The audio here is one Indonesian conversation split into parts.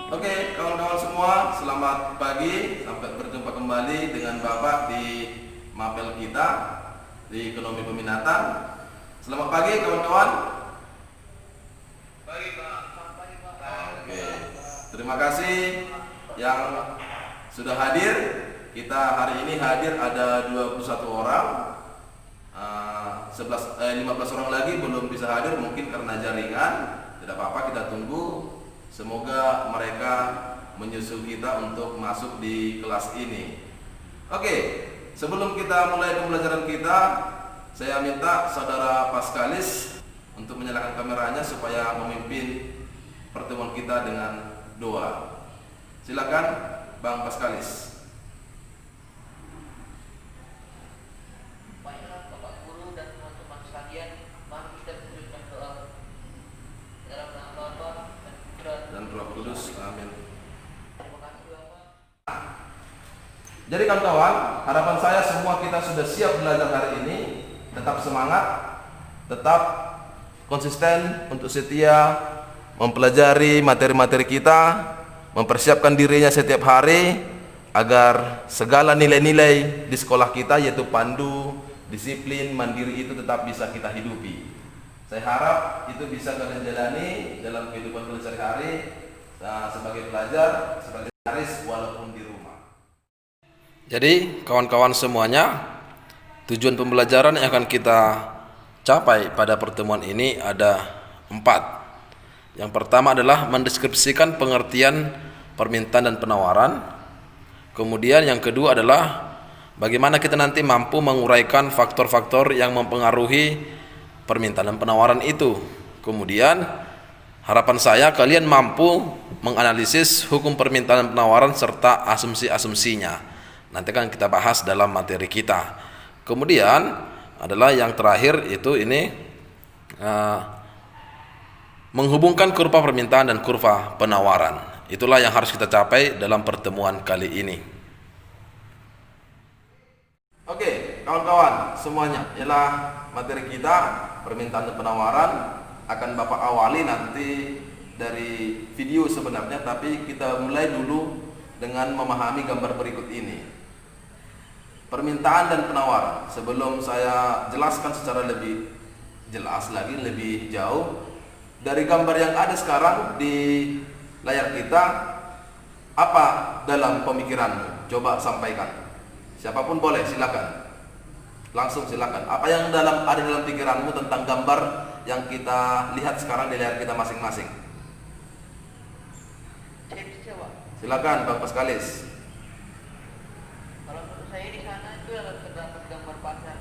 Oke, kawan-kawan semua, selamat pagi. Sampai berjumpa kembali dengan Bapak di mapel kita di ekonomi peminatan. Selamat pagi, kawan-kawan. Pagi Pak. Oke, terima kasih yang sudah hadir. Kita hari ini hadir ada 21 orang. 15 orang lagi belum bisa hadir, mungkin karena jaringan. Tidak apa-apa, kita tunggu. Semoga mereka menyusul kita untuk masuk di kelas ini. Oke, sebelum kita mulai pembelajaran kita, saya minta saudara Paskalis untuk menyalakan kameranya supaya memimpin pertemuan kita dengan doa. Silakan Bang Paskalis. Bapak Guru dan teman-teman sekalian, mari kita tunjukkan doa dalam nama Bapa dan Putra Dan Roh Kudus, amin. Terima kasih Bapak. Jadi kawan-kawan, harapan saya semua kita sudah siap belajar hari ini. Tetap semangat, tetap konsisten untuk setia mempelajari materi-materi kita, mempersiapkan dirinya setiap hari agar segala nilai-nilai di sekolah kita, yaitu pandu, disiplin, mandiri, itu tetap bisa kita hidupi. Saya harap itu bisa kalian jalani dalam kehidupan kalian sehari-hari sebagai pelajar, sebagai garis walaupun di rumah. Jadi kawan-kawan semuanya, tujuan pembelajaran yang akan kita capai pada pertemuan ini ada 4. Yang pertama adalah mendeskripsikan pengertian permintaan dan penawaran. Kemudian yang kedua adalah bagaimana kita nanti mampu menguraikan faktor-faktor yang mempengaruhi permintaan dan penawaran itu. Kemudian harapan saya kalian mampu menganalisis hukum permintaan dan penawaran serta asumsi-asumsinya. Nanti akan kita bahas dalam materi kita. Kemudian adalah yang terakhir itu ini menghubungkan kurva permintaan dan kurva penawaran. Itulah yang harus kita capai dalam pertemuan kali ini. Oke, kawan-kawan semuanya, ialah materi kita permintaan dan penawaran akan Bapak awali nanti dari video sebenarnya, tapi kita mulai dulu dengan memahami gambar berikut ini. Permintaan dan penawaran. Sebelum saya jelaskan secara lebih jelas lagi, lebih jauh, dari gambar yang ada sekarang di layar kita, apa dalam pemikiranmu? Coba sampaikan. Siapapun boleh, silakan. Langsung silakan. Apa yang ada dalam pikiranmu tentang gambar yang kita lihat sekarang di layar kita masing-masing? Silakan Bang Paskalis. Kalau menurut saya di sana itu terdapat gambar pasar.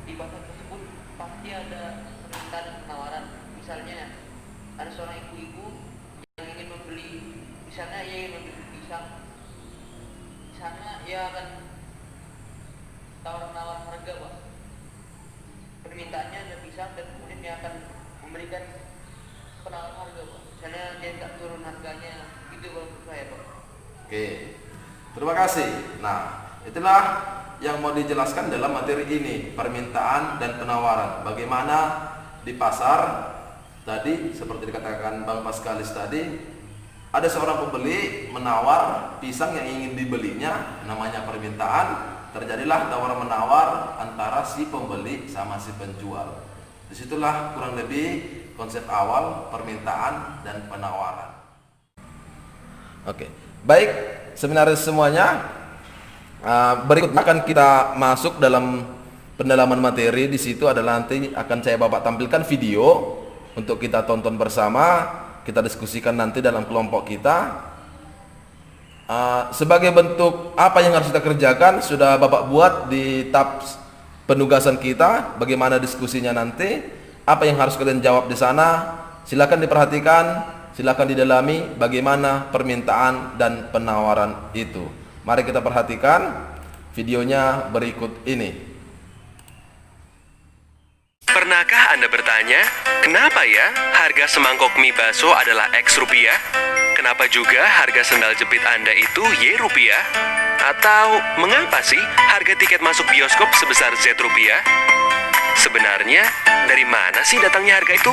Di pasar tersebut pasti ada permintaan dan penawaran. Misalnya ada seorang ibu-ibu yang ingin membeli, misalnya ia ingin membeli pisang. Di sana ia akan tawar-menawar harga, Pak. Permintaannya ada pisang dan kemudian dia akan memberikan penawaran harga, Pak. Misalnya dia tak turun harganya, itu menurut saya, Pak. Oke, terima kasih. Nah, itulah yang mau dijelaskan dalam materi ini, permintaan dan penawaran. Bagaimana di pasar tadi, seperti dikatakan Bang Paskalis tadi, ada seorang pembeli menawar pisang yang ingin dibelinya, namanya permintaan. Terjadilah tawar-menawar antara si pembeli sama si penjual. Disitulah kurang lebih konsep awal permintaan dan penawaran. Oke, baik, seminaris semuanya. Berikutnya akan kita masuk dalam pendalaman materi. Di situ adalah nanti akan saya Bapak tampilkan video untuk kita tonton bersama, kita diskusikan nanti dalam kelompok kita. Sebagai bentuk apa yang harus kita kerjakan sudah Bapak buat di tab penugasan kita, bagaimana diskusinya nanti, apa yang harus kalian jawab di sana. Silakan diperhatikan, silakan didalami bagaimana permintaan dan penawaran itu. Mari kita perhatikan videonya berikut ini. Pernahkah Anda bertanya, kenapa ya harga semangkok mie bakso adalah X rupiah? Kenapa juga harga sendal jepit Anda itu Y rupiah? Atau mengapa sih harga tiket masuk bioskop sebesar Z rupiah? Sebenarnya dari mana sih datangnya harga itu?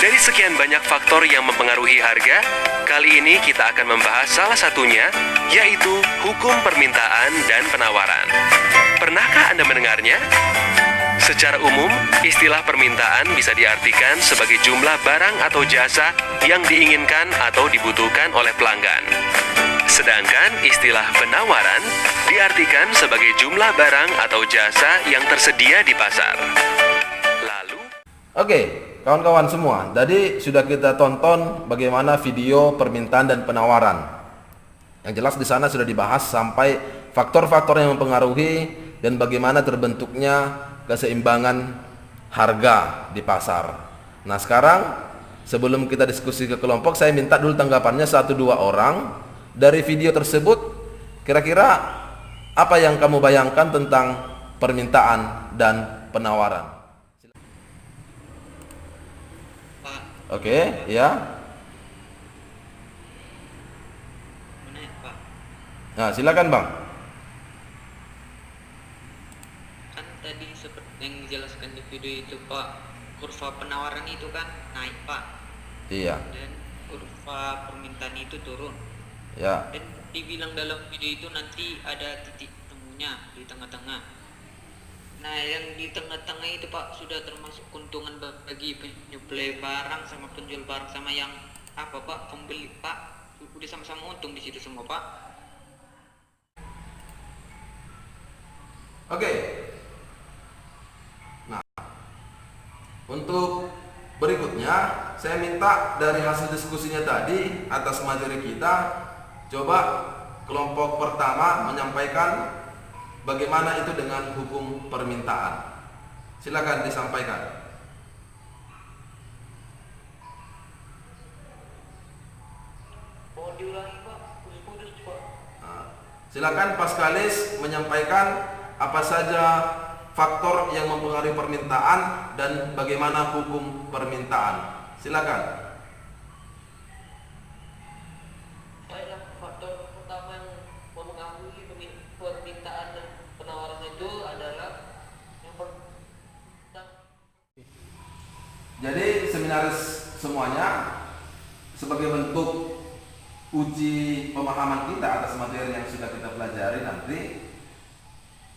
Dari sekian banyak faktor yang mempengaruhi harga, kali ini kita akan membahas salah satunya, yaitu hukum permintaan dan penawaran. Pernahkah Anda mendengarnya? Secara umum, istilah permintaan bisa diartikan sebagai jumlah barang atau jasa yang diinginkan atau dibutuhkan oleh pelanggan. Sedangkan istilah penawaran diartikan sebagai jumlah barang atau jasa yang tersedia di pasar. Lalu, Oke, kawan-kawan semua, tadi sudah kita tonton bagaimana video permintaan dan penawaran. Yang jelas di sana sudah dibahas sampai faktor-faktor yang mempengaruhi dan bagaimana terbentuknya keseimbangan harga di pasar. Nah, sekarang sebelum kita diskusi ke kelompok, saya minta dulu tanggapannya 1-2 orang dari video tersebut. Kira-kira apa yang kamu bayangkan tentang permintaan dan penawaran? Pak, Oke, ya. mana ya, Pak? Nah, silakan Bang. Kan tadi seperti yang dijelaskan di video itu, Pak, kurva penawaran itu kan naik, Pak, Iya, dan kurva permintaan itu turun. ya. Dan dibilang dalam video itu nanti ada titik temunya di tengah-tengah. Nah, yang di tengah-tengah itu, Pak, sudah termasuk keuntungan bagi penyuplai barang sama penjual barang sama yang apa, Pak, pembeli, Pak, udah sama-sama untung di situ semua, Pak. Oke. Nah, untuk berikutnya saya minta dari hasil diskusinya tadi atas materi kita, coba kelompok pertama menyampaikan bagaimana itu dengan hukum permintaan. Silakan disampaikan. Mohon diulangi, Pak, putus-putus, Pak. Nah, silakan Paskalis menyampaikan apa saja faktor yang mempengaruhi permintaan dan bagaimana hukum permintaan. Silakan. Baiklah, faktor pertama yang mempengaruhi permintaan dan penawaran itu adalah yang pertama. Jadi seminaris semuanya sebagai bentuk uji pemahaman kita atas materi yang sudah kita pelajari nanti,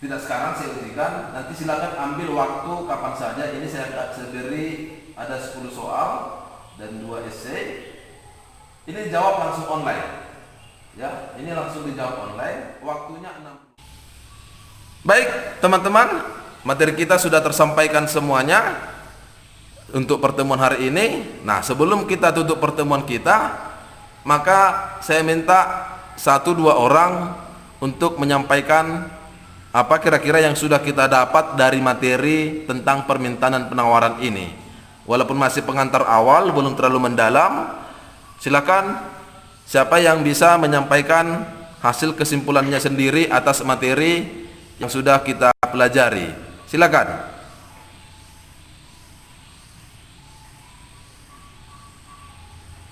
tidak sekarang saya ujikan, nanti silakan ambil waktu kapan saja. Ini saya beri ada 10 soal dan 2 esai. Ini dijawab langsung online. Ya, ini langsung dijawab online. Waktunya 6. Baik, teman-teman, materi kita sudah tersampaikan semuanya untuk pertemuan hari ini. Nah, sebelum kita tutup pertemuan kita, maka saya minta 1-2 orang untuk menyampaikan apa kira-kira yang sudah kita dapat dari materi tentang permintaan dan penawaran ini. Walaupun masih pengantar awal, belum terlalu mendalam, silakan siapa yang bisa menyampaikan hasil kesimpulannya sendiri atas materi yang sudah kita pelajari. Silakan.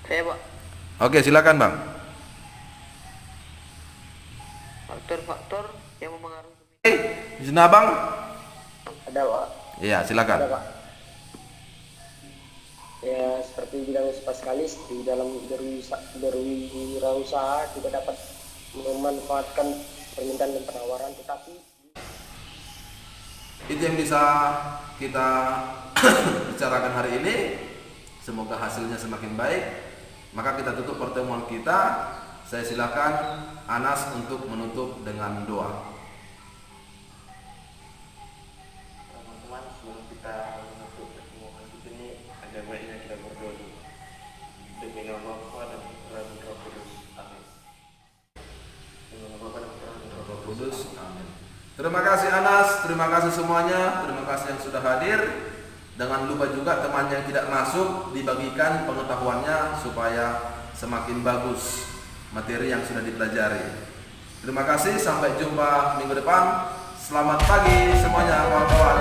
Saya, Pak, Oke, silakan Bang. faktor-faktor yang mempengaruhi Di sana Bang? ada, Pak. Iya, silakan. Ada, Pak. Ya, seperti bilang Paskalis, di dalam berwirausaha kita dapat memanfaatkan permintaan dan penawaran, tetapi Itu yang bisa kita bicarakan hari ini. Semoga hasilnya semakin baik. Maka kita tutup pertemuan kita. Saya silakan Anas untuk menutup dengan doa. Teman-teman, sebelum kita menutup pertemuan di sini, ada baiknya kita berdoa dulu. Demi nama Bapa dan Putra dan Roh Kudus. Amin. Demi nama Bapa dan Putra dan Roh Roh Kudus. Kudus. Amin. Terima kasih Anas, terima kasih semuanya, terima kasih yang sudah hadir. Jangan lupa juga teman yang tidak masuk dibagikan pengetahuannya supaya semakin bagus materi yang sudah dipelajari. Terima kasih, sampai jumpa minggu depan. Selamat pagi semuanya kawan-kawan.